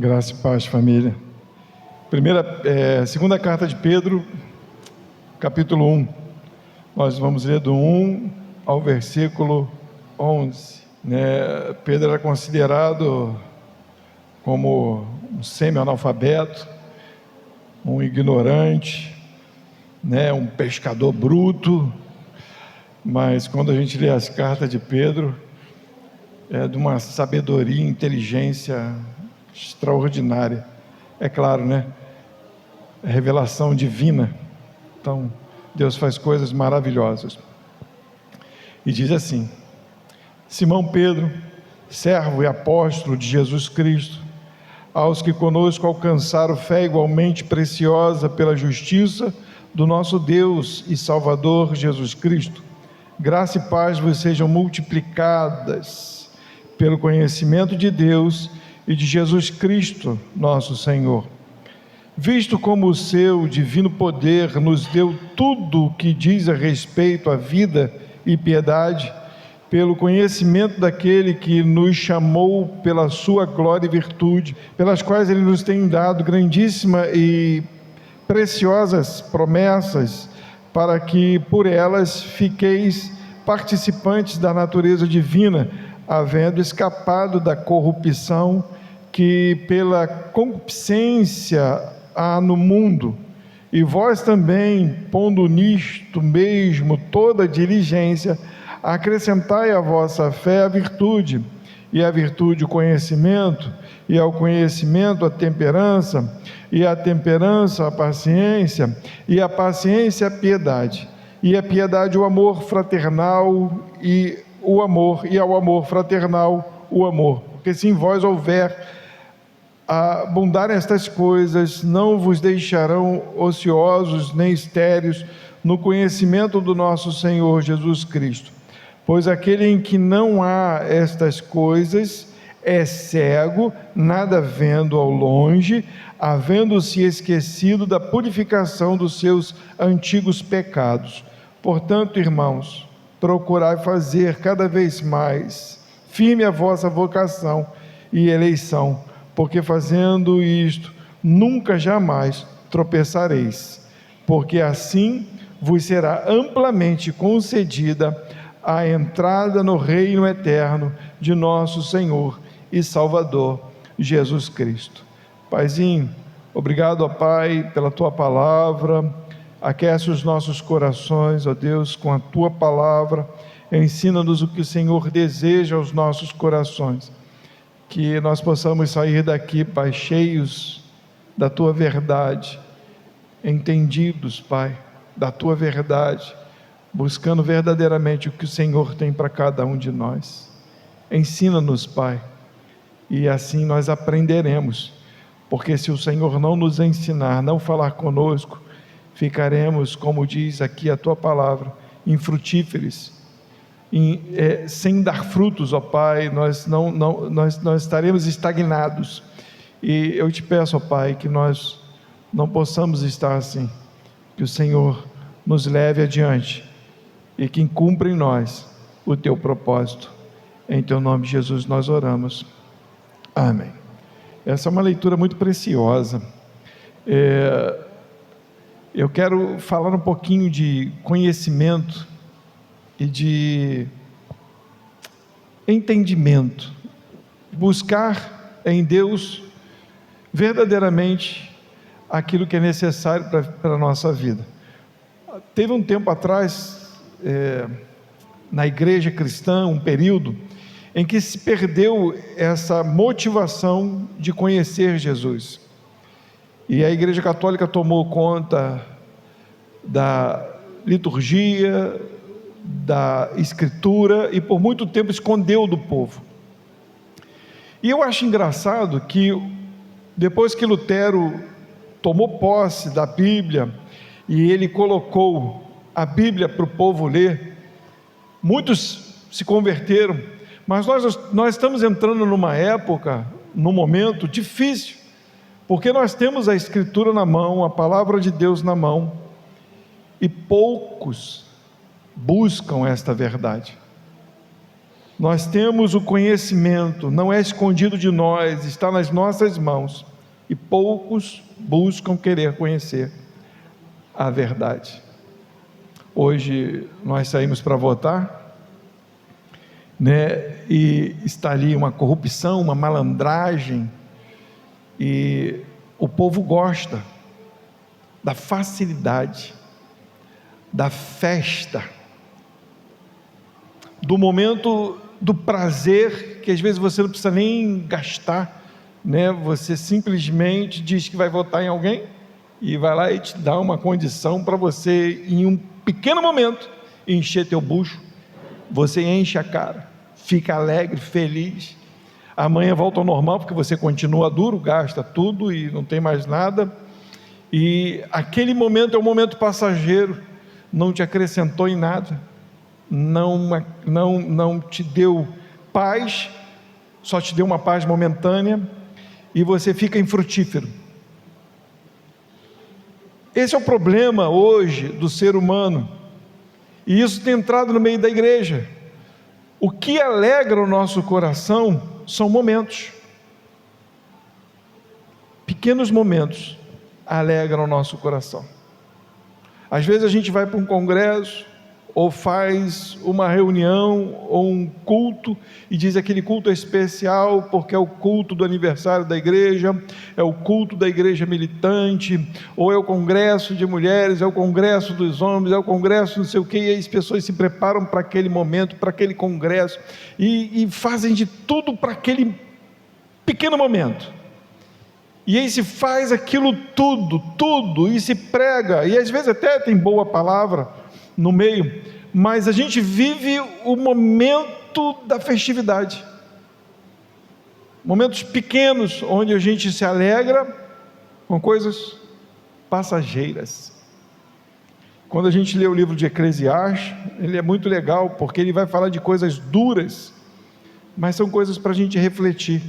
Graça e paz, família. Segunda carta de Pedro, capítulo 1. Nós vamos ler do 1 ao versículo 11. Pedro era considerado como um semi-analfabeto, um ignorante, um pescador bruto, mas quando a gente lê as cartas de Pedro, é de uma sabedoria e inteligência extraordinária. É claro, É revelação divina. Então, Deus faz coisas maravilhosas. E diz assim: Simão Pedro, servo e apóstolo de Jesus Cristo, aos que conosco alcançaram fé igualmente preciosa pela justiça do nosso Deus e Salvador Jesus Cristo, graça e paz vos sejam multiplicadas pelo conhecimento de Deus e de Jesus Cristo, nosso Senhor. Visto como o seu divino poder nos deu tudo o que diz a respeito à vida e piedade, pelo conhecimento daquele que nos chamou pela sua glória e virtude, pelas quais ele nos tem dado grandíssima e preciosas promessas, para que por elas fiqueis participantes da natureza divina, havendo escapado da corrupção que pela concupiscência há no mundo, e vós também, pondo nisto mesmo toda diligência, acrescentai à vossa fé a virtude, e à virtude o conhecimento, e ao conhecimento a temperança, e à temperança a paciência, e à paciência a piedade, e à piedade o amor fraternal, e ao amor fraternal o amor, porque se em vós houver abundar estas coisas, não vos deixarão ociosos nem estéreis no conhecimento do nosso Senhor Jesus Cristo. Pois aquele em que não há estas coisas é cego, nada vendo ao longe, havendo-se esquecido da purificação dos seus antigos pecados. Portanto, irmãos, procurai fazer cada vez mais firme a vossa vocação e eleição, porque fazendo isto, nunca jamais tropeçareis, porque assim vos será amplamente concedida a entrada no reino eterno de nosso Senhor e Salvador Jesus Cristo. Paizinho, obrigado, ó Pai, pela Tua palavra. Aquece os nossos corações, ó Deus, com a Tua palavra. Ensina-nos o que o Senhor deseja aos nossos corações. Que nós possamos sair daqui, Pai, cheios da Tua verdade, entendidos, Pai, da Tua verdade, buscando verdadeiramente o que o Senhor tem para cada um de nós. Ensina-nos, Pai, e assim nós aprenderemos, porque se o Senhor não nos ensinar, não falar conosco, ficaremos, como diz aqui a Tua palavra, infrutíferos, sem dar frutos, ó Pai, nós estaremos estagnados. E eu te peço, ó Pai, que nós não possamos estar assim, que o Senhor nos leve adiante e que cumpra em nós o Teu propósito. Em Teu nome, Jesus, nós oramos. Amém. Essa é uma leitura muito preciosa. Eu quero falar um pouquinho de conhecimento e de entendimento, buscar em Deus verdadeiramente aquilo que é necessário para a nossa vida. Teve um tempo atrás, na igreja cristã, um período em que se perdeu essa motivação de conhecer Jesus, e a igreja católica tomou conta da liturgia, da escritura, e por muito tempo escondeu do povo. E eu acho engraçado que depois que Lutero tomou posse da Bíblia e ele colocou a Bíblia para o povo ler, muitos se converteram, mas nós estamos entrando numa época, num momento difícil, porque nós temos a escritura na mão, a palavra de Deus na mão, e poucos buscam esta verdade. Nós temos o conhecimento, não é escondido de nós, está nas nossas mãos, e poucos buscam querer conhecer a verdade. Hoje nós saímos para votar, e está ali uma corrupção, uma malandragem, e o povo gosta da facilidade, da festa, do momento do prazer, que às vezes você não precisa nem gastar, você simplesmente diz que vai votar em alguém, e vai lá e te dá uma condição para você, em um pequeno momento, encher teu bucho. Você enche a cara, fica alegre, feliz, amanhã volta ao normal, porque você continua duro, gasta tudo e não tem mais nada, e aquele momento é um momento passageiro, não te acrescentou em nada, não te deu paz, só te deu uma paz momentânea, e você fica infrutífero. Esse é o problema hoje do ser humano, e isso tem entrado no meio da igreja. O que alegra o nosso coração são momentos, pequenos momentos alegram o nosso coração. Às vezes a gente vai para um congresso, ou faz uma reunião, ou um culto, e diz aquele culto é especial, porque é o culto do aniversário da igreja, é o culto da igreja militante, ou é o congresso de mulheres, é o congresso dos homens, é o congresso não sei o que, e aí as pessoas se preparam para aquele momento, para aquele congresso, e fazem de tudo para aquele pequeno momento, e aí se faz aquilo tudo, e se prega, e às vezes até tem boa palavra no meio, mas a gente vive o momento da festividade, momentos pequenos, onde a gente se alegra com coisas passageiras. Quando a gente lê o livro de Eclesiastes, ele é muito legal, porque ele vai falar de coisas duras, mas são coisas para a gente refletir,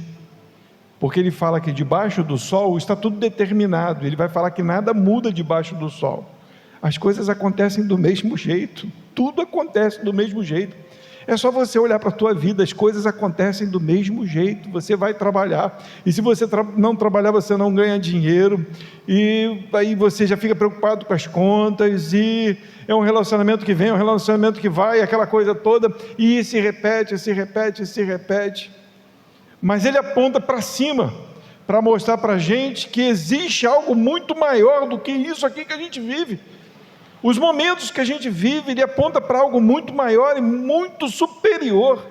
porque ele fala que debaixo do sol está tudo determinado, ele vai falar que nada muda debaixo do sol, as coisas acontecem do mesmo jeito, tudo acontece do mesmo jeito, é só você olhar para a tua vida, as coisas acontecem do mesmo jeito, você vai trabalhar, e se você não trabalhar, você não ganha dinheiro, e aí você já fica preocupado com as contas, e é um relacionamento que vem, é um relacionamento que vai, aquela coisa toda, e se repete, mas ele aponta para cima, para mostrar para a gente que existe algo muito maior do que isso aqui que a gente vive. Os momentos que a gente vive, ele aponta para algo muito maior e muito superior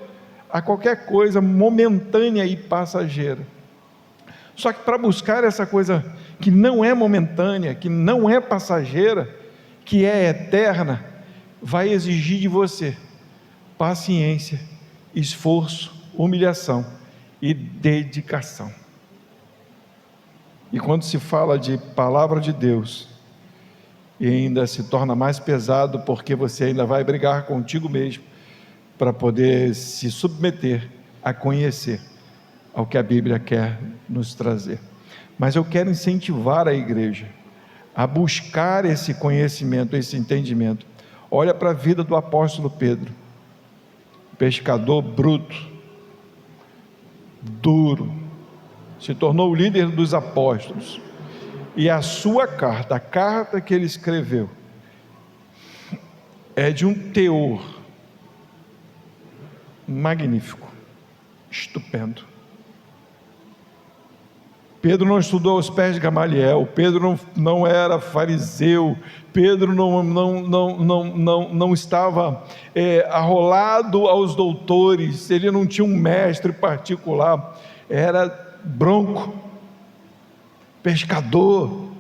a qualquer coisa momentânea e passageira. Só que para buscar essa coisa que não é momentânea, que não é passageira, que é eterna, vai exigir de você paciência, esforço, humilhação e dedicação. E quando se fala de palavra de Deus, e ainda se torna mais pesado, porque você ainda vai brigar contigo mesmo, para poder se submeter a conhecer ao que a Bíblia quer nos trazer. Mas eu quero incentivar a igreja a buscar esse conhecimento, esse entendimento. Olha para a vida do apóstolo Pedro, pescador bruto, duro, se tornou o líder dos apóstolos, e a sua carta, a carta que ele escreveu, é de um teor magnífico, estupendo. Pedro não estudou aos pés de Gamaliel, Pedro não era fariseu, Pedro não estava arrolado aos doutores, ele não tinha um mestre particular, era bronco, pescador,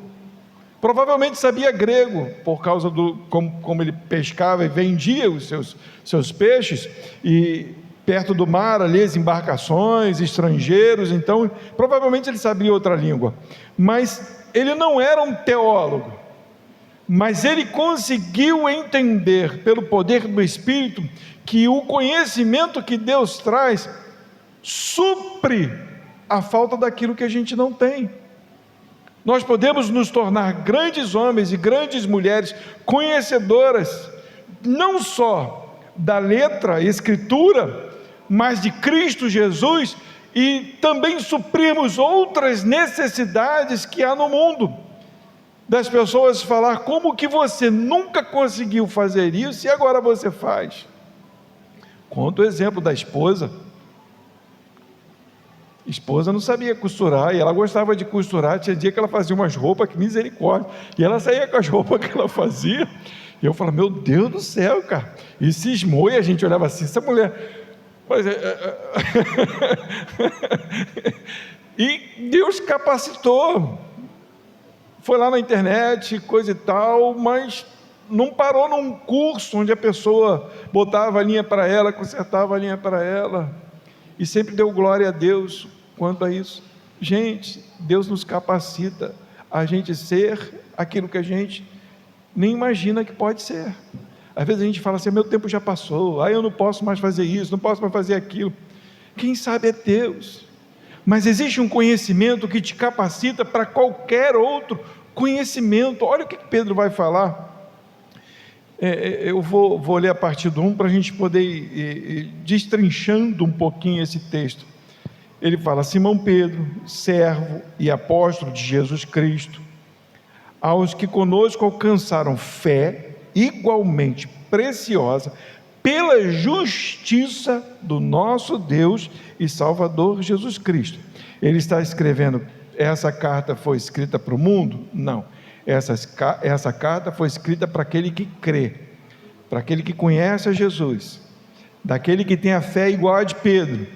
provavelmente sabia grego, por causa do como ele pescava e vendia os seus peixes, e perto do mar ali as embarcações, estrangeiros, então provavelmente ele sabia outra língua, mas ele não era um teólogo, mas ele conseguiu entender pelo poder do Espírito, que o conhecimento que Deus traz, supre a falta daquilo que a gente não tem. Nós podemos nos tornar grandes homens e grandes mulheres, conhecedoras, não só da letra, escritura, mas de Cristo Jesus, e também suprirmos outras necessidades que há no mundo. Das pessoas falar: como que você nunca conseguiu fazer isso e agora você faz? Conta o exemplo da esposa. A esposa não sabia costurar, e ela gostava de costurar. Tinha dia que ela fazia umas roupas, que misericórdia, e ela saía com as roupas que ela fazia, e eu falava: meu Deus do céu, cara, e cismou, e a gente olhava assim, essa mulher... Mas, e Deus capacitou, foi lá na internet, coisa e tal, mas não parou num curso onde a pessoa botava a linha para ela, consertava a linha para ela, e sempre deu glória a Deus quanto a isso. Gente, Deus nos capacita a gente ser aquilo que a gente nem imagina que pode ser. Às vezes a gente fala assim: meu tempo já passou, eu não posso mais fazer isso, não posso mais fazer aquilo. Quem sabe é Deus. Mas existe um conhecimento que te capacita para qualquer outro conhecimento. Olha o que Pedro vai falar. Eu vou ler a partir do 1 para a gente poder ir destrinchando um pouquinho esse texto. Ele fala: Simão Pedro, servo e apóstolo de Jesus Cristo, aos que conosco alcançaram fé igualmente preciosa pela justiça do nosso Deus e Salvador Jesus Cristo. Ele está escrevendo, essa carta foi escrita para o mundo? Não, essa carta foi escrita para aquele que crê, para aquele que conhece a Jesus, daquele que tem a fé igual a de Pedro,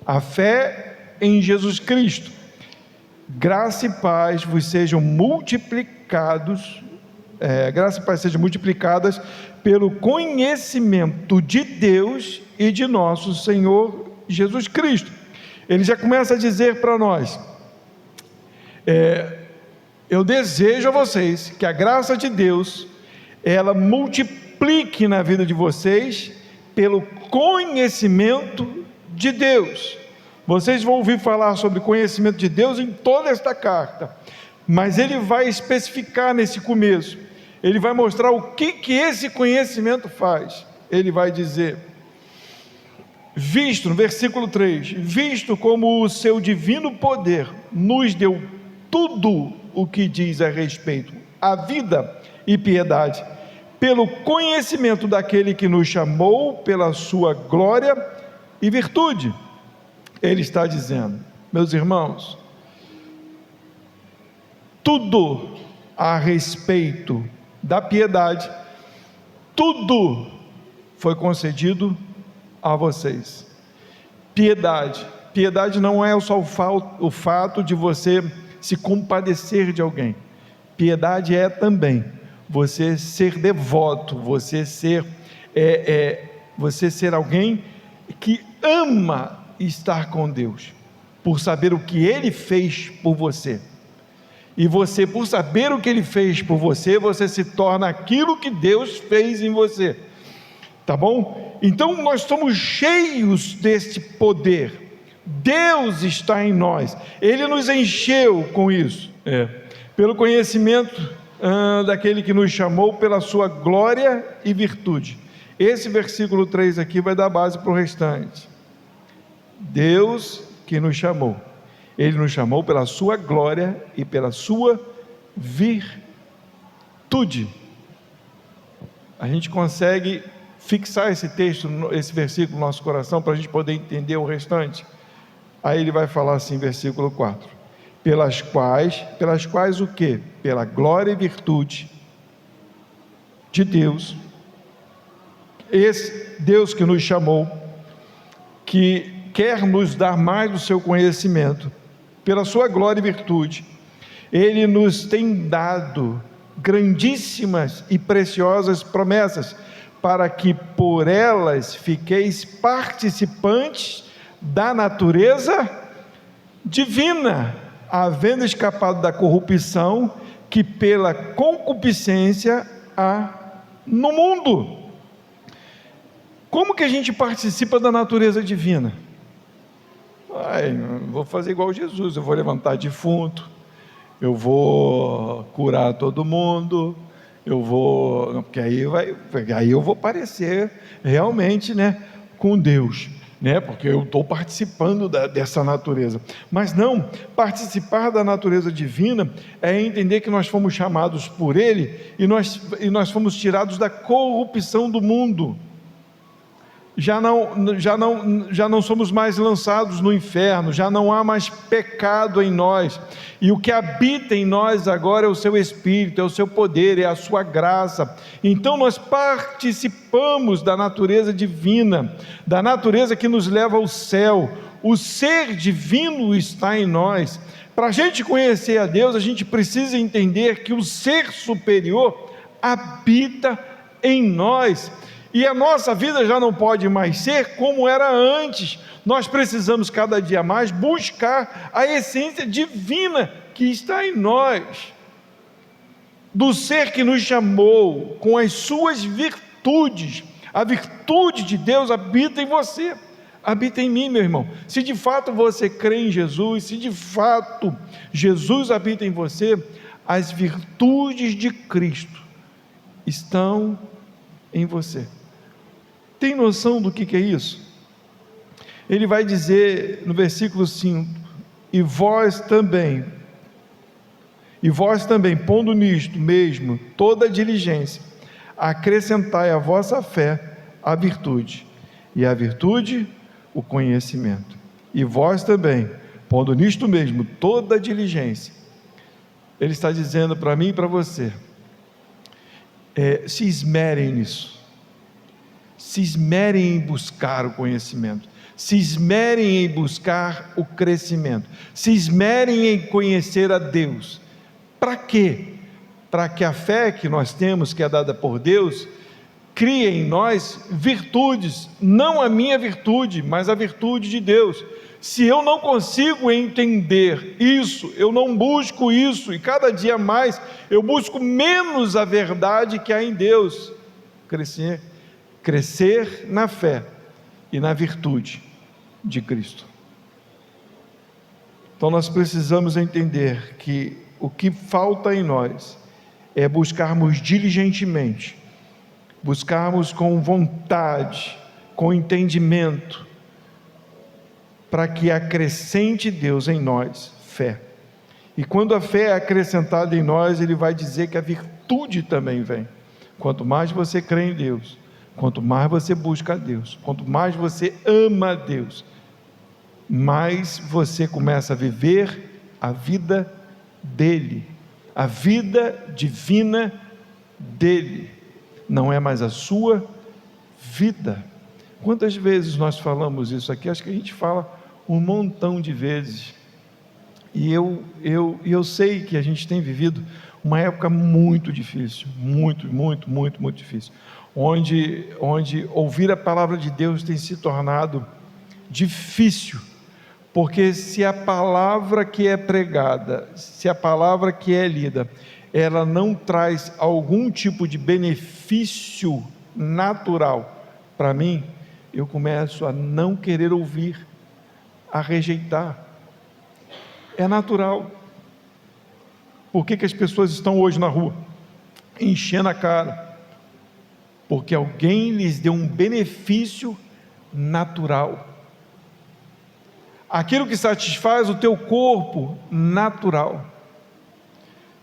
a fé em Jesus Cristo. Graça e paz vos sejam multiplicados, graça e paz sejam multiplicadas pelo conhecimento de Deus e de nosso Senhor Jesus Cristo. Ele já começa a dizer para nós: eu desejo a vocês que a graça de Deus, ela multiplique na vida de vocês pelo conhecimento de Deus. Vocês vão ouvir falar sobre conhecimento de Deus em toda esta carta, mas ele vai especificar nesse começo, ele vai mostrar o que esse conhecimento faz. Ele vai dizer, visto, no versículo 3, visto como o seu divino poder nos deu tudo o que diz a respeito à vida e piedade, pelo conhecimento daquele que nos chamou pela sua glória e virtude. Ele está dizendo, meus irmãos, tudo a respeito da piedade, tudo foi concedido a vocês. Piedade não é só o fato de você se compadecer de alguém. Piedade é também você ser devoto, você ser alguém que ama estar com Deus, por saber o que Ele fez por você. E você, por saber o que Ele fez por você, você se torna aquilo que Deus fez em você. Tá bom? Então nós somos cheios deste poder. Deus está em nós. Ele nos encheu com isso. Pelo conhecimento daquele que nos chamou pela sua glória e virtude. Esse versículo 3 aqui vai dar base para o restante. Deus que nos chamou. Ele nos chamou pela sua glória e pela sua virtude. A gente consegue fixar esse texto, esse versículo no nosso coração, para a gente poder entender o restante. Aí ele vai falar assim, versículo 4, pelas quais o quê? Pela glória e virtude de Deus, esse Deus que nos chamou, que quer nos dar mais do seu conhecimento, pela sua glória e virtude, Ele nos tem dado grandíssimas e preciosas promessas, para que por elas fiqueis participantes da natureza divina, havendo escapado da corrupção que pela concupiscência há no mundo. Como que a gente participa da natureza divina? Vou fazer igual Jesus, eu vou levantar defunto, eu vou curar todo mundo, porque aí eu vou parecer realmente, com Deus. né? Porque eu estou participando dessa natureza. Mas não, participar da natureza divina é entender que nós fomos chamados por Ele e nós fomos tirados da corrupção do mundo. Já não somos mais lançados no inferno, já não há mais pecado em nós, e o que habita em nós agora é o seu Espírito, é o seu poder, é a sua graça. Então nós participamos da natureza divina, da natureza que nos leva ao céu. O ser divino está em nós. Para a gente conhecer a Deus, a gente precisa entender que o ser superior habita em nós. E a nossa vida já não pode mais ser como era antes. Nós precisamos cada dia mais buscar a essência divina que está em nós, do ser que nos chamou com as suas virtudes. A virtude de Deus habita em você, habita em mim, meu irmão. Se de fato você crê em Jesus, se de fato Jesus habita em você, as virtudes de Cristo estão em você. Tem noção do que é isso? Ele vai dizer no versículo 5: e vós também, pondo nisto mesmo toda a diligência, acrescentai à vossa fé a virtude, e a virtude o conhecimento. E vós também, pondo nisto mesmo toda a diligência. Ele está dizendo para mim e para você, se esmerem nisso. Se esmerem em buscar o conhecimento, se esmerem em buscar o crescimento, se esmerem em conhecer a Deus. Para quê? Para que a fé que nós temos, que é dada por Deus, crie em nós virtudes, não a minha virtude, mas a virtude de Deus. Se eu não consigo entender isso, eu não busco isso, e cada dia mais eu busco menos a verdade que há em Deus, crescer na fé e na virtude de Cristo. Então nós precisamos entender que o que falta em nós é buscarmos diligentemente, buscarmos com vontade, com entendimento, para que acrescente Deus em nós fé. E quando a fé é acrescentada em nós, Ele vai dizer que a virtude também vem. Quanto mais você crê em Deus, quanto mais você busca a Deus, quanto mais você ama a Deus, mais você começa a viver a vida dEle, a vida divina dEle, não é mais a sua vida. Quantas vezes nós falamos isso aqui? Acho que a gente fala um montão de vezes, e eu sei que a gente tem vivido uma época muito difícil, muito difícil, onde ouvir a palavra de Deus tem se tornado difícil, porque se a palavra que é pregada, se a palavra que é lida, ela não traz algum tipo de benefício natural para mim, eu começo a não querer ouvir, a rejeitar. É natural. Por que as pessoas estão hoje na rua enchendo a cara? Porque alguém lhes deu um benefício natural, aquilo que satisfaz o teu corpo natural.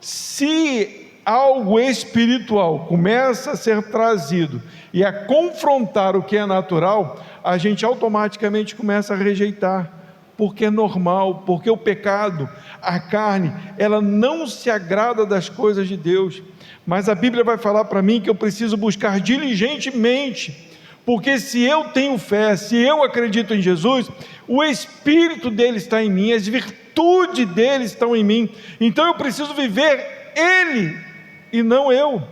Se algo espiritual começa a ser trazido e a confrontar o que é natural, a gente automaticamente começa a rejeitar, porque é normal, porque o pecado, a carne, ela não se agrada das coisas de Deus. Mas a Bíblia vai falar para mim que eu preciso buscar diligentemente, porque se eu tenho fé, se eu acredito em Jesus, o Espírito dele está em mim, as virtudes dele estão em mim, então eu preciso viver ele e não eu.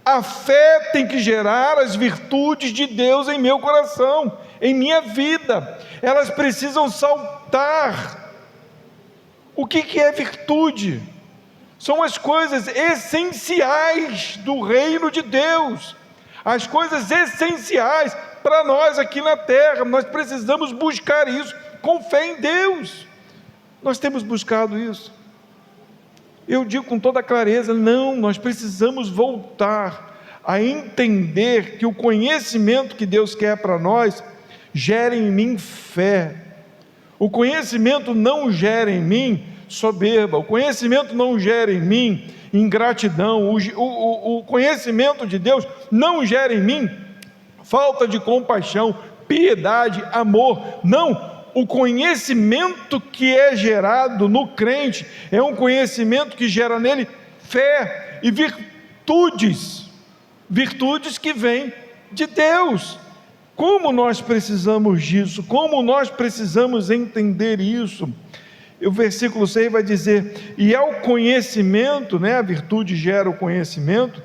A fé tem que gerar as virtudes de Deus em meu coração, em minha vida, elas precisam saltar. O que é virtude? São as coisas essenciais do reino de Deus, as coisas essenciais para nós aqui na terra. Nós precisamos buscar isso com fé em Deus. Nós temos buscado isso. Eu digo com toda clareza, não, nós precisamos voltar a entender que o conhecimento que Deus quer para nós gera em mim fé. O conhecimento não gera em mim soberba, o conhecimento não gera em mim ingratidão, o conhecimento de Deus não gera em mim falta de compaixão, piedade, amor. Não, o conhecimento que é gerado no crente é um conhecimento que gera nele fé e virtudes que vêm de Deus. Como nós precisamos disso, como nós precisamos entender isso. O versículo 6 vai dizer, e ao conhecimento, a virtude gera o conhecimento,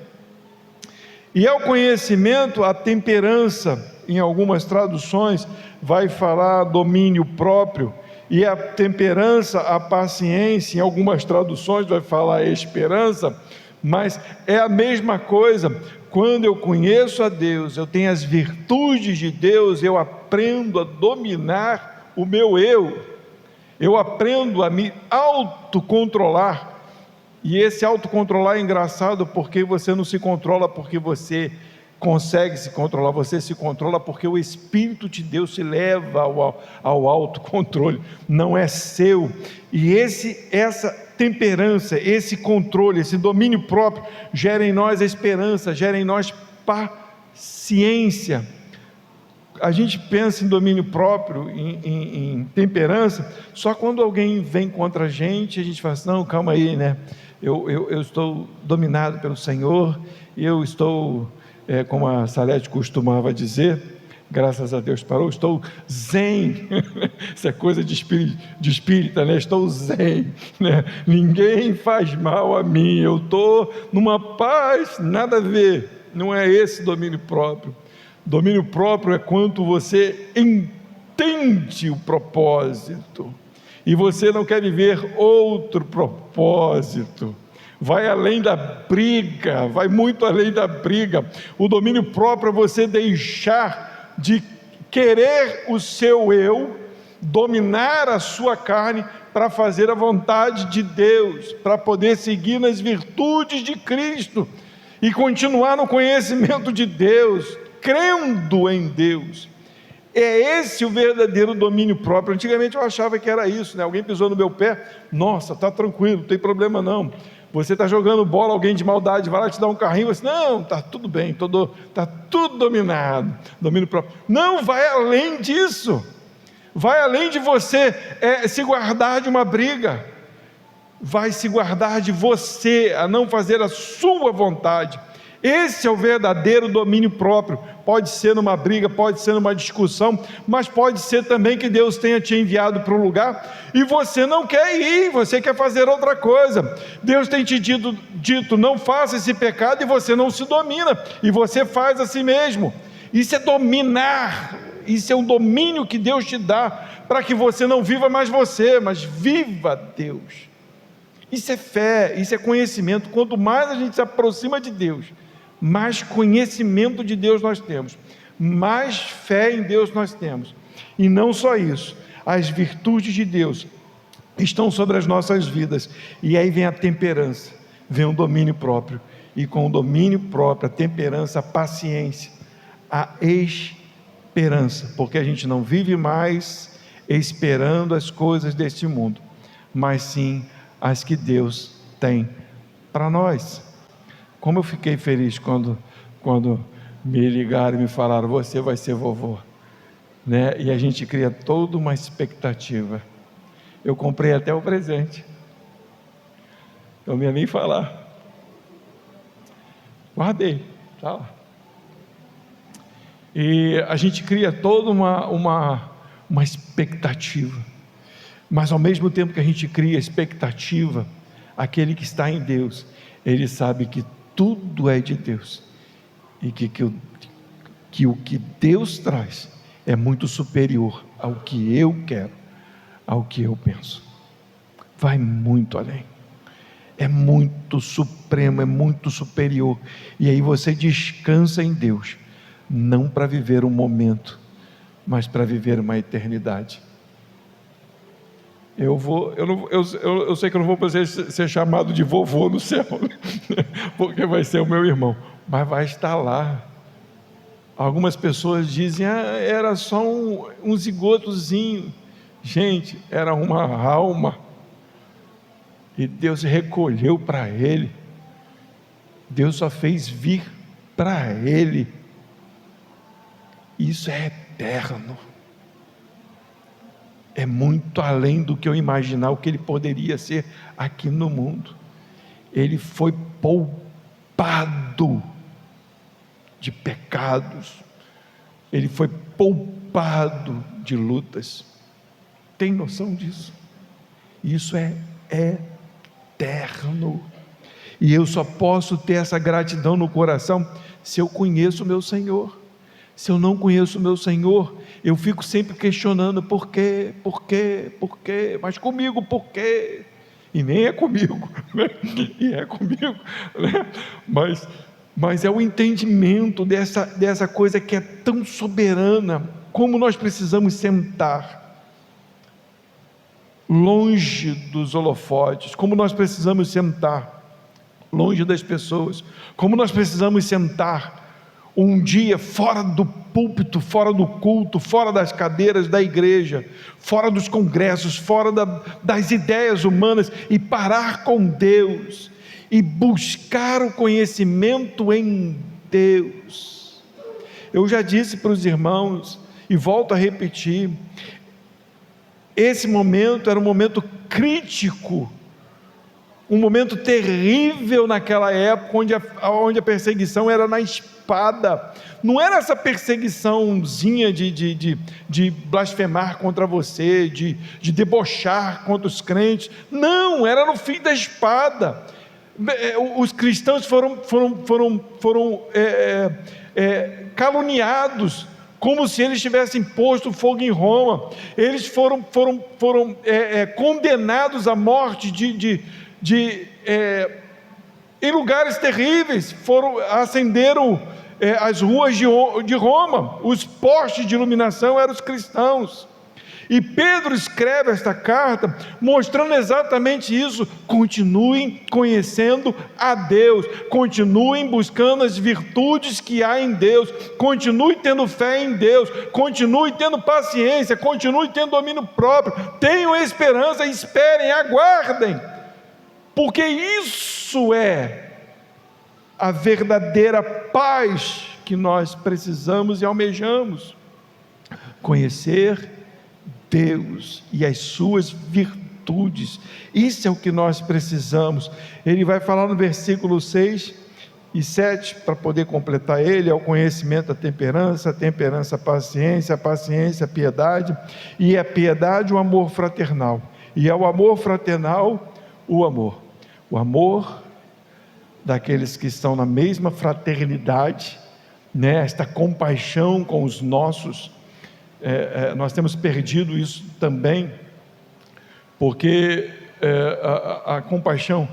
e ao conhecimento a temperança, em algumas traduções vai falar domínio próprio, e a temperança a paciência, em algumas traduções vai falar a esperança, mas é a mesma coisa. Quando eu conheço a Deus, eu tenho as virtudes de Deus, eu aprendo a dominar o meu eu aprendo a me autocontrolar. E esse autocontrolar é engraçado, porque você não se controla porque você consegue se controlar, você se controla porque o Espírito de Deus te leva ao autocontrole, não é seu. E essa temperança, esse controle, esse domínio próprio, gera em nós a esperança, gera em nós paciência. A gente pensa em domínio próprio, em temperança, só quando alguém vem contra a gente fala assim, não, calma aí, eu estou dominado pelo Senhor, e eu estou, como a Salete costumava dizer, graças a Deus parou, estou zen, isso é coisa de espírita, estou zen, ninguém faz mal a mim, eu estou numa paz, nada a ver. Não é esse domínio próprio. Domínio próprio é quando você entende o propósito, e você não quer viver outro propósito, vai além da briga, vai muito além da briga. O domínio próprio é você deixar de querer o seu eu, dominar a sua carne, para fazer a vontade de Deus, para poder seguir nas virtudes de Cristo, e continuar no conhecimento de Deus, crendo em Deus. É esse o verdadeiro domínio próprio. Antigamente eu achava que era isso, alguém pisou no meu pé, nossa, está tranquilo, não tem problema não. Você está jogando bola, alguém de maldade vai lá te dar um carrinho, você, não, está tudo bem, está tudo dominado, domínio próprio. Não, vai além disso, vai além de você se guardar de uma briga, vai se guardar de você a não fazer a sua vontade. Esse é o verdadeiro domínio próprio. Pode ser numa briga, pode ser numa discussão, mas pode ser também que Deus tenha te enviado para um lugar e você não quer ir, você quer fazer outra coisa. Deus tem te dito não faça esse pecado, e você não se domina, e você faz a si mesmo. Isso é dominar, isso é um domínio que Deus te dá, para que você não viva mais você, mas viva Deus. Isso é fé, isso é conhecimento. Quanto mais a gente se aproxima de Deus, mais conhecimento de Deus nós temos, mais fé em Deus nós temos. E não só isso, as virtudes de Deus estão sobre as nossas vidas, e aí vem a temperança, vem o domínio próprio, e com o domínio próprio, a temperança, a paciência, a esperança, porque a gente não vive mais esperando as coisas deste mundo, mas sim as que Deus tem para nós. Como eu fiquei feliz quando me ligaram e me falaram, você vai ser vovô, e a gente cria toda uma expectativa. Eu comprei até o presente, eu não ia nem falar, guardei, tá lá. E a gente cria toda uma expectativa, mas ao mesmo tempo que a gente cria expectativa, aquele que está em Deus, ele sabe que tudo é de Deus, e que o que Deus traz é muito superior ao que eu quero, ao que eu penso, vai muito além, é muito supremo, é muito superior, e aí você descansa em Deus, não para viver um momento, mas para viver uma eternidade. Eu sei que eu não vou poder ser chamado de vovô no céu, porque vai ser o meu irmão, mas vai estar lá, Algumas pessoas dizem, era só um zigotozinho. Gente, era uma alma, e Deus recolheu para ele. Deus só fez vir para ele. Isso é eterno, é muito além do que eu imaginar o que ele poderia ser aqui no mundo. Ele foi poupado de pecados, ele foi poupado de lutas. Tem noção disso? Isso é eterno, e eu só posso ter essa gratidão no coração se eu conheço o meu Senhor. Se eu não conheço o meu Senhor, eu fico sempre questionando: por quê, mas comigo por quê? E nem é comigo, né? E é comigo, né? Mas é o entendimento dessa coisa que é tão soberana. Como nós precisamos sentar longe dos holofotes, como nós precisamos sentar longe das pessoas, como nós precisamos sentar um dia fora do púlpito, fora do culto, fora das cadeiras da igreja, fora dos congressos, fora das ideias humanas, e parar com Deus e buscar o conhecimento em Deus. Eu já disse para os irmãos e volto a repetir, esse momento era um momento crítico, um momento terrível naquela época, onde a perseguição era na espada. Não era essa perseguiçãozinha de blasfemar contra você, de debochar contra os crentes. Não, era no fim da espada. Os cristãos foram caluniados, como se eles tivessem posto fogo em Roma. Eles foram condenados à morte em lugares terríveis. Acenderam as ruas de Roma, os postes de iluminação eram os cristãos. E Pedro escreve esta carta mostrando exatamente isso: continuem conhecendo a Deus, continuem buscando as virtudes que há em Deus, continue tendo fé em Deus, continue tendo paciência, continue tendo domínio próprio, tenham esperança, esperem, aguardem, porque isso é a verdadeira paz que nós precisamos e almejamos: conhecer Deus e as suas virtudes. Isso é o que nós precisamos. Ele vai falar no versículo 6 e 7, para poder completar ele: é o conhecimento a temperança a paciência, a paciência a piedade, e a piedade o amor fraternal, e ao amor fraternal o amor daqueles que estão na mesma fraternidade, né? Esta compaixão com os nossos. Nós temos perdido isso também, porque a compaixão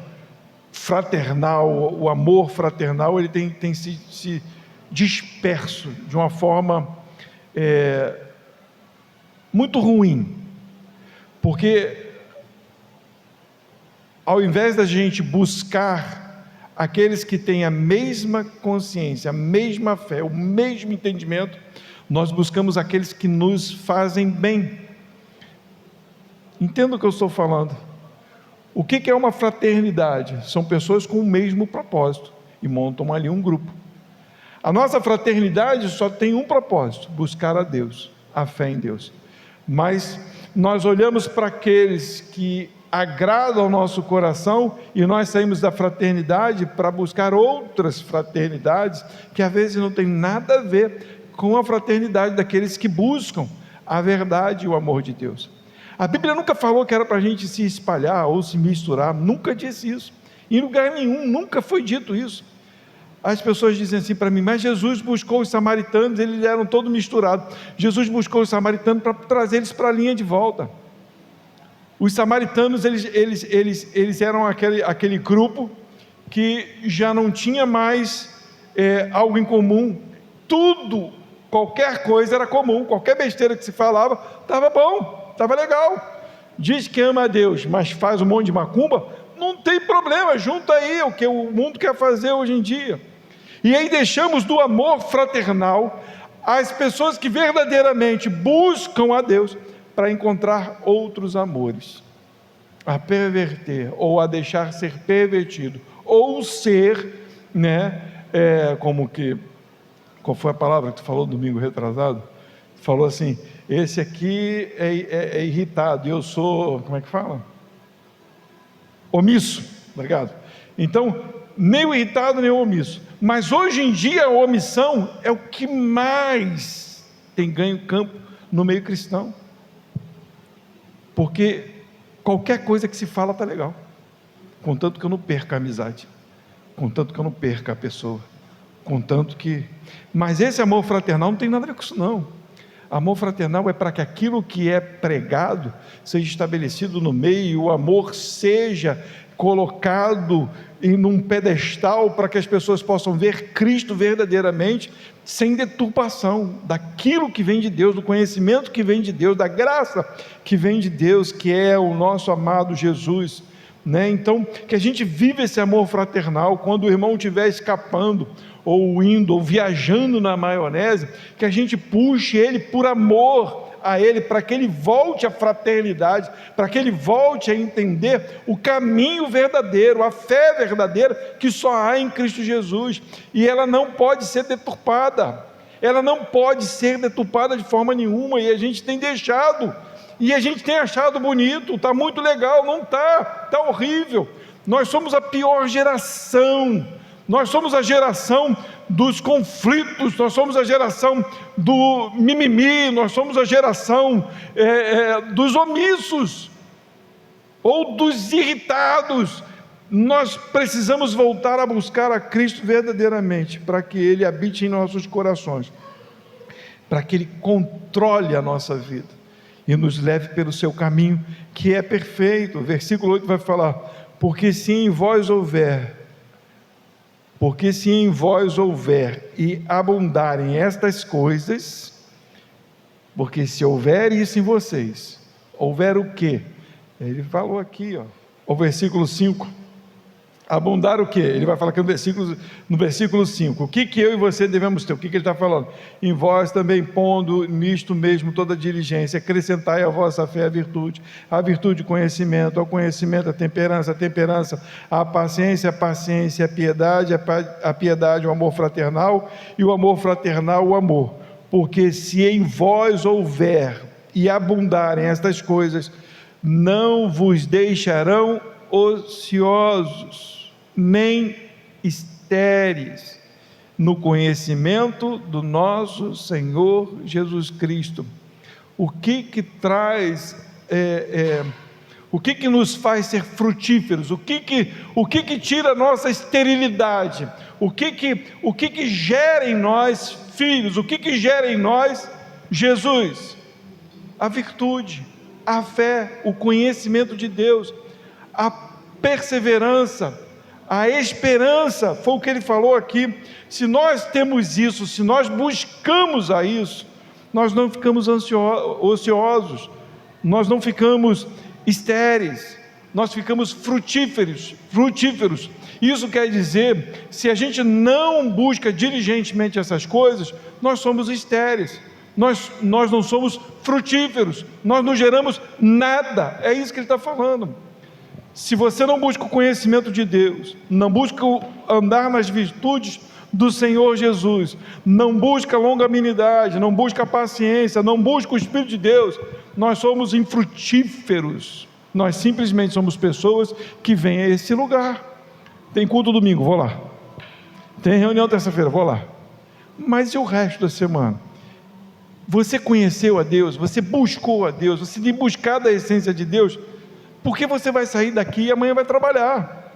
fraternal, o amor fraternal, ele tem se disperso de uma forma muito ruim, porque ao invés da gente buscar aqueles que têm a mesma consciência, a mesma fé, o mesmo entendimento, nós buscamos aqueles que nos fazem bem. Entenda o que eu estou falando. O que é uma fraternidade? São pessoas com o mesmo propósito e montam ali um grupo. A nossa fraternidade só tem um propósito: buscar a Deus, a fé em Deus. Mas nós olhamos para aqueles que agradam ao nosso coração e nós saímos da fraternidade para buscar outras fraternidades que às vezes não tem nada a ver com a fraternidade daqueles que buscam a verdade e o amor de Deus. A Bíblia nunca falou que era para a gente se espalhar ou se misturar, nunca disse isso, em lugar nenhum, nunca foi dito isso. As pessoas dizem assim para mim: mas Jesus buscou os samaritanos, eles eram todos misturados. Jesus buscou os samaritanos para trazer eles para a linha de volta. Os samaritanos, eles eram aquele grupo que já não tinha mais algo em comum. Tudo, qualquer coisa era comum, qualquer besteira que se falava, estava bom, estava legal. Diz que ama a Deus, mas faz um monte de macumba, não tem problema, junta aí o que o mundo quer fazer hoje em dia. E aí deixamos do amor fraternal as pessoas que verdadeiramente buscam a Deus para encontrar outros amores, a perverter ou a deixar ser pervertido, ou ser, qual foi a palavra que tu falou domingo retrasado? Falou assim, esse aqui é irritado, eu sou, como é que fala? Omisso, obrigado. Então, nem o irritado, nem o omisso. Mas hoje em dia a omissão é o que mais tem ganho campo no meio cristão. Porque qualquer coisa que se fala está legal. Contanto que eu não perca a amizade. Contanto que eu não perca a pessoa. Contanto que... Mas esse amor fraternal não tem nada a ver com isso não. Amor fraternal é para que aquilo que é pregado seja estabelecido no meio, o amor seja colocado em um pedestal para que as pessoas possam ver Cristo verdadeiramente, sem deturpação daquilo que vem de Deus, do conhecimento que vem de Deus, da graça que vem de Deus, que é o nosso amado Jesus, Então, que a gente vive esse amor fraternal. Quando o irmão estiver escapando, ou indo, ou viajando na maionese, que a gente puxe ele por amor a ele, para que ele volte à fraternidade, para que ele volte a entender o caminho verdadeiro, a fé verdadeira que só há em Cristo Jesus, e ela não pode ser deturpada, de forma nenhuma, e a gente tem deixado, e a gente tem achado bonito, está muito legal, não está horrível. Nós somos a pior geração, nós somos a geração dos conflitos, nós somos a geração do mimimi, nós somos a geração dos omissos, ou dos irritados. Nós precisamos voltar a buscar a Cristo verdadeiramente, para que Ele habite em nossos corações, para que Ele controle a nossa vida, e nos leve pelo seu caminho, que é perfeito. O versículo 8 vai falar, porque se em vós houver e abundarem estas coisas, porque se houver isso em vocês, houver o quê? Ele falou aqui, o versículo 5, abundar o quê? Ele vai falar aqui no versículo 5, o que eu e você devemos ter? O que ele está falando? Em vós também pondo nisto mesmo toda diligência, acrescentai a vossa fé a virtude conhecimento, ao conhecimento a temperança, a paciência, a piedade, o amor fraternal, e o amor fraternal, o amor. Porque se em vós houver e abundarem estas coisas, não vos deixarão ociosos, nem estéreis no conhecimento do nosso Senhor Jesus Cristo. O que traz, o que nos faz ser frutíferos? O que tira a nossa esterilidade? O que gera em nós filhos? O que gera em nós Jesus? A virtude, a fé, o conhecimento de Deus, a perseverança, a esperança. Foi o que ele falou aqui. Se nós temos isso, se nós buscamos a isso, nós não ficamos ociosos, nós não ficamos estéreis, nós ficamos frutíferos. Isso quer dizer, se a gente não busca diligentemente essas coisas, nós somos estéreis, nós não somos frutíferos, nós não geramos nada. É isso que ele está falando. Se você não busca o conhecimento de Deus, não busca andar nas virtudes do Senhor Jesus, não busca longanimidade, não busca paciência, não busca o Espírito de Deus, nós somos infrutíferos. Nós simplesmente somos pessoas que vêm a esse lugar. Tem culto domingo, vou lá. Tem reunião terça-feira, vou lá. Mas e o resto da semana? Você conheceu a Deus? Você buscou a Deus? Você tem buscado a essência de Deus? Porque você vai sair daqui e amanhã vai trabalhar.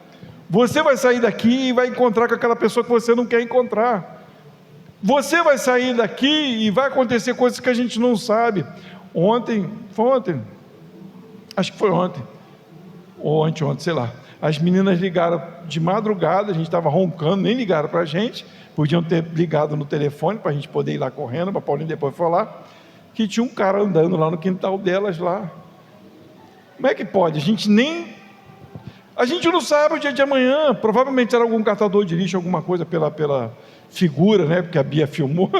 Você vai sair daqui e vai encontrar com aquela pessoa que você não quer encontrar. Você vai sair daqui e vai acontecer coisas que a gente não sabe. Acho que foi ontem, ou anteontem, sei lá. As meninas ligaram de madrugada, a gente estava roncando, nem ligaram para a gente. Podiam ter ligado no telefone para a gente poder ir lá correndo, para a Paulinha depois falar, que tinha um cara andando lá no quintal delas lá. Como é que pode? A gente não sabe o dia de amanhã. Provavelmente era algum catador de lixo, alguma coisa pela figura, né? Porque a Bia filmou.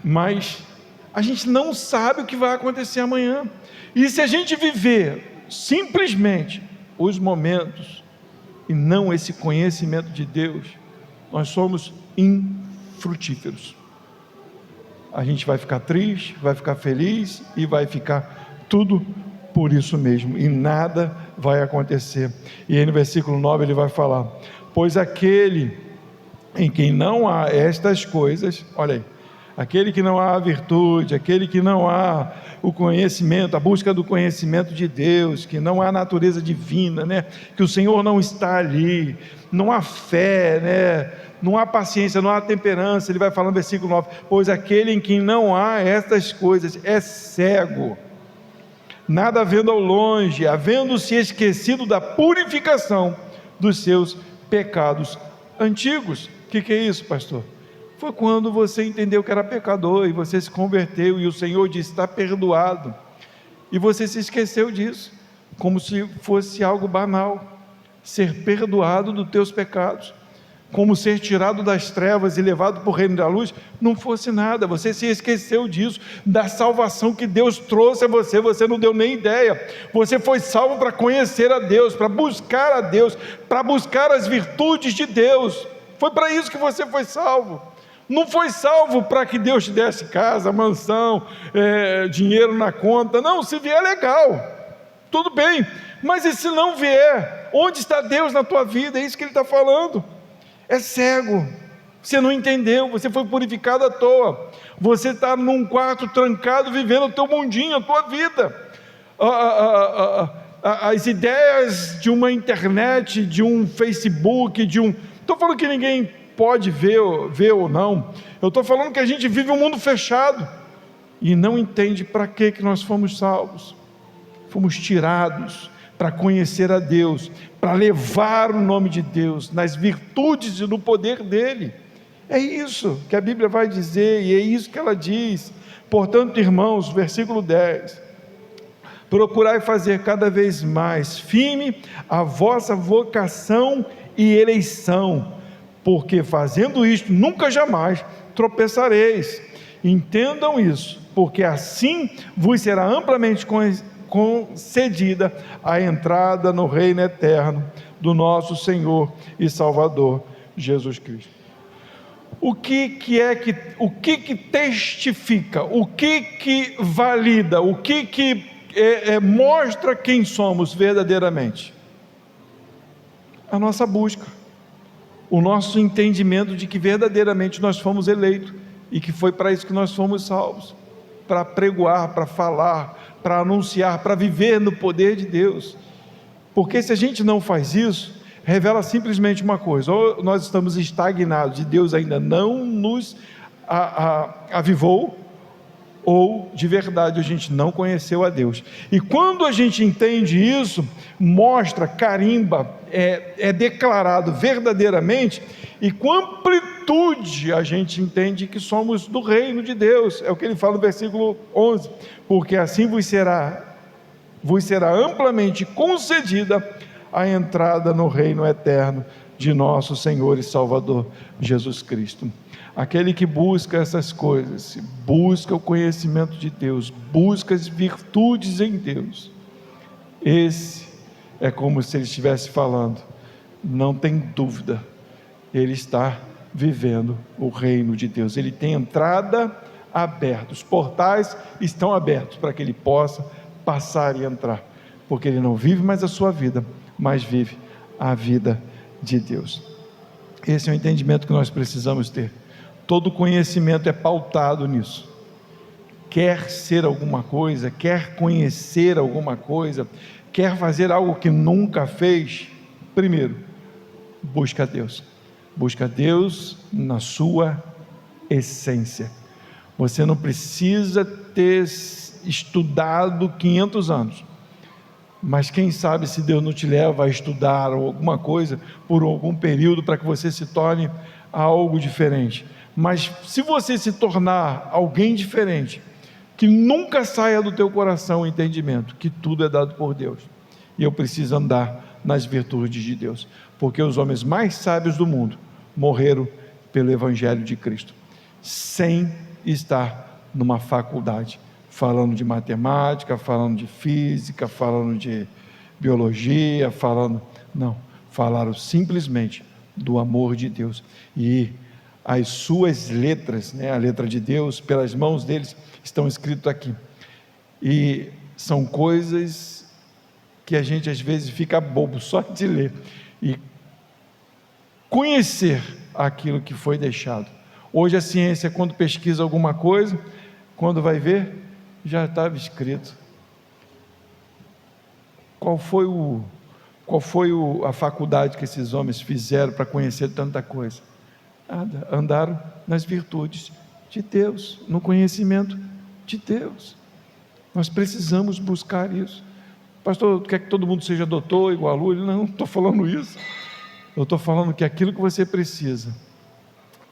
Mas a gente não sabe o que vai acontecer amanhã. E se a gente viver simplesmente os momentos e não esse conhecimento de Deus, nós somos infrutíferos. A gente vai ficar triste, vai ficar feliz e vai ficar tudo por isso mesmo, e nada vai acontecer. E aí no versículo 9 ele vai falar: pois aquele em quem não há estas coisas, olha aí, aquele que não há a virtude, aquele que não há o conhecimento, a busca do conhecimento de Deus, que não há a natureza divina, né? Que o Senhor não está ali, não há fé, né? Não há paciência, não há temperança. Ele vai falar no versículo 9: pois aquele em quem não há estas coisas é cego, nada vendo ao longe, havendo-se esquecido da purificação dos seus pecados antigos. O que é isso, pastor? Foi quando você entendeu que era pecador e você se converteu e o Senhor disse: está perdoado, e você se esqueceu disso, como se fosse algo banal, ser perdoado dos teus pecados, como ser tirado das trevas e levado para o reino da luz, não fosse nada. Você se esqueceu disso, da salvação que Deus trouxe a você, você não deu nem ideia. Você foi salvo para conhecer a Deus, para buscar as virtudes de Deus. Foi para isso que você foi salvo. Não foi salvo para que Deus te desse casa, mansão, dinheiro na conta. Não, se vier legal, tudo bem, mas e se não vier? Onde está Deus na tua vida? É isso que ele está falando. É cego, você não entendeu, você foi purificado à toa, você está num quarto trancado, vivendo o teu mundinho, a tua vida, as ideias de uma internet, de um Facebook, estou falando que ninguém pode ver ou não, eu estou falando que a gente vive um mundo fechado, e não entende para que nós fomos salvos. Fomos tirados para conhecer a Deus, para levar o nome de Deus, nas virtudes e no poder dEle. É isso que a Bíblia vai dizer, e é isso que ela diz. Portanto, irmãos, versículo 10, procurai fazer cada vez mais firme a vossa vocação e eleição, porque fazendo isto, nunca jamais tropeçareis. Entendam isso, porque assim vos será amplamente concedida a entrada no reino eterno do nosso Senhor e Salvador Jesus Cristo. O que testifica, o que valida, o que mostra quem somos verdadeiramente? A nossa busca, o nosso entendimento de que verdadeiramente nós fomos eleitos e que foi para isso que nós fomos salvos, para pregoar, para falar, para anunciar, para viver no poder de Deus. Porque se a gente não faz isso, revela simplesmente uma coisa: ou nós estamos estagnados e Deus ainda não nos avivou, ou de verdade a gente não conheceu a Deus. E quando a gente entende isso, mostra, carimba, é declarado verdadeiramente, e com amplitude a gente entende que somos do reino de Deus. É o que ele fala no versículo 11: porque assim vos será amplamente concedida a entrada no reino eterno de nosso Senhor e Salvador Jesus Cristo. Aquele que busca essas coisas, busca o conhecimento de Deus, busca as virtudes em Deus, esse é como se ele estivesse falando: não tem dúvida, ele está vivendo o reino de Deus. Ele tem entrada aberta, os portais estão abertos para que ele possa passar e entrar, porque ele não vive mais a sua vida, mas vive a vida de Deus. Esse é o entendimento que nós precisamos ter. Todo conhecimento é pautado nisso. Quer ser alguma coisa, quer conhecer alguma coisa, quer fazer algo que nunca fez, primeiro, busca Deus. Busca Deus na sua essência. Você não precisa ter estudado 500 anos, mas quem sabe se Deus não te leva a estudar alguma coisa por algum período para que você se torne algo diferente. Mas se você se tornar alguém diferente, que nunca saia do teu coração o entendimento que tudo é dado por Deus, e eu preciso andar nas virtudes de Deus, porque os homens mais sábios do mundo morreram pelo Evangelho de Cristo, sem estar numa faculdade, falando de matemática, falando de física, falando de biologia, falaram simplesmente do amor de Deus, e as suas letras, a letra de Deus, pelas mãos deles, estão escritas aqui, e são coisas que a gente às vezes fica bobo só de ler, e conhecer aquilo que foi deixado. Hoje a ciência, quando pesquisa alguma coisa, quando vai ver, já estava escrito. Qual foi a faculdade que esses homens fizeram para conhecer tanta coisa? Nada, andaram nas virtudes de Deus, no conhecimento de Deus. Nós precisamos buscar isso. Pastor, quer que todo mundo seja doutor, igual a Lula? Não estou falando isso. Eu estou falando que aquilo que você precisa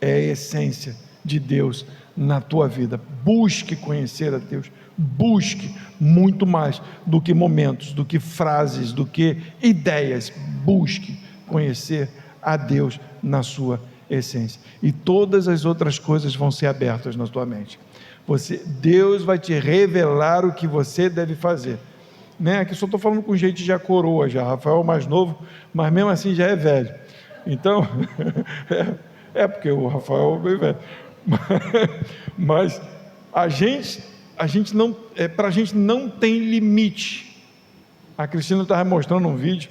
é a essência de Deus na tua vida. Busque conhecer a Deus, busque muito mais do que momentos, do que frases, do que ideias. Busque conhecer a Deus na sua essência, e todas as outras coisas vão ser abertas na tua mente. Deus vai te revelar o que você deve fazer, Aqui só estou falando com gente já coroa, Rafael é mais novo, mas mesmo assim já é velho, então porque o Rafael é bem velho, mas a gente não, para a gente não tem limite. A Cristina estava mostrando um vídeo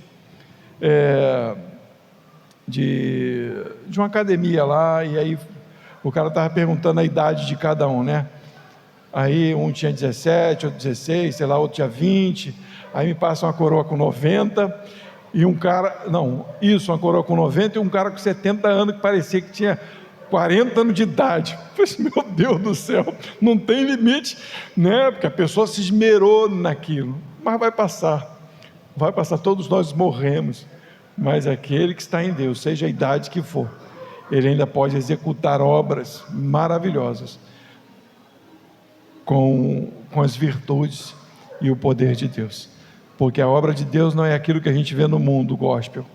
de uma academia lá, e aí o cara estava perguntando a idade de cada um, Aí um tinha 17, outro 16, sei lá, outro tinha 20, aí me passa uma coroa com 90, e um cara, uma coroa com 90 e um cara com 70 anos, que parecia que tinha 40 anos de idade. Eu falei, meu Deus do céu, não tem limite, porque a pessoa se esmerou naquilo, mas vai passar, todos nós morremos, mas aquele que está em Deus, seja a idade que for, ele ainda pode executar obras maravilhosas, com as virtudes e o poder de Deus, porque a obra de Deus não é aquilo que a gente vê no mundo gospel.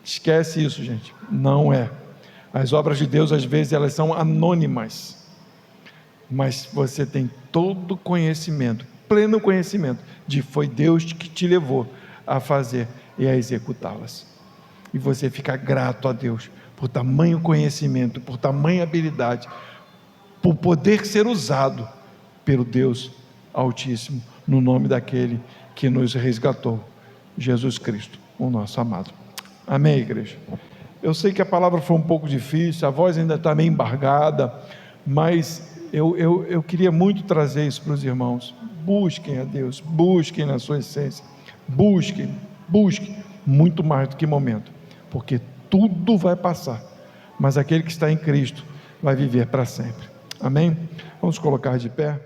Esquece isso, gente, não é. As obras de Deus às vezes elas são anônimas, mas você tem todo conhecimento, pleno conhecimento de que foi Deus que te levou a fazer e a executá-las, e você fica grato a Deus por tamanho conhecimento, por tamanha habilidade, por poder ser usado pelo Deus Altíssimo, no nome daquele que nos resgatou, Jesus Cristo, o nosso amado. Amém, igreja? Eu sei que a palavra foi um pouco difícil, a voz ainda está meio embargada, mas eu queria muito trazer isso para os irmãos. Busquem a Deus, busquem na sua essência, busquem muito mais do que momento, porque tudo vai passar, mas aquele que está em Cristo vai viver para sempre. Amém? Vamos colocar de pé.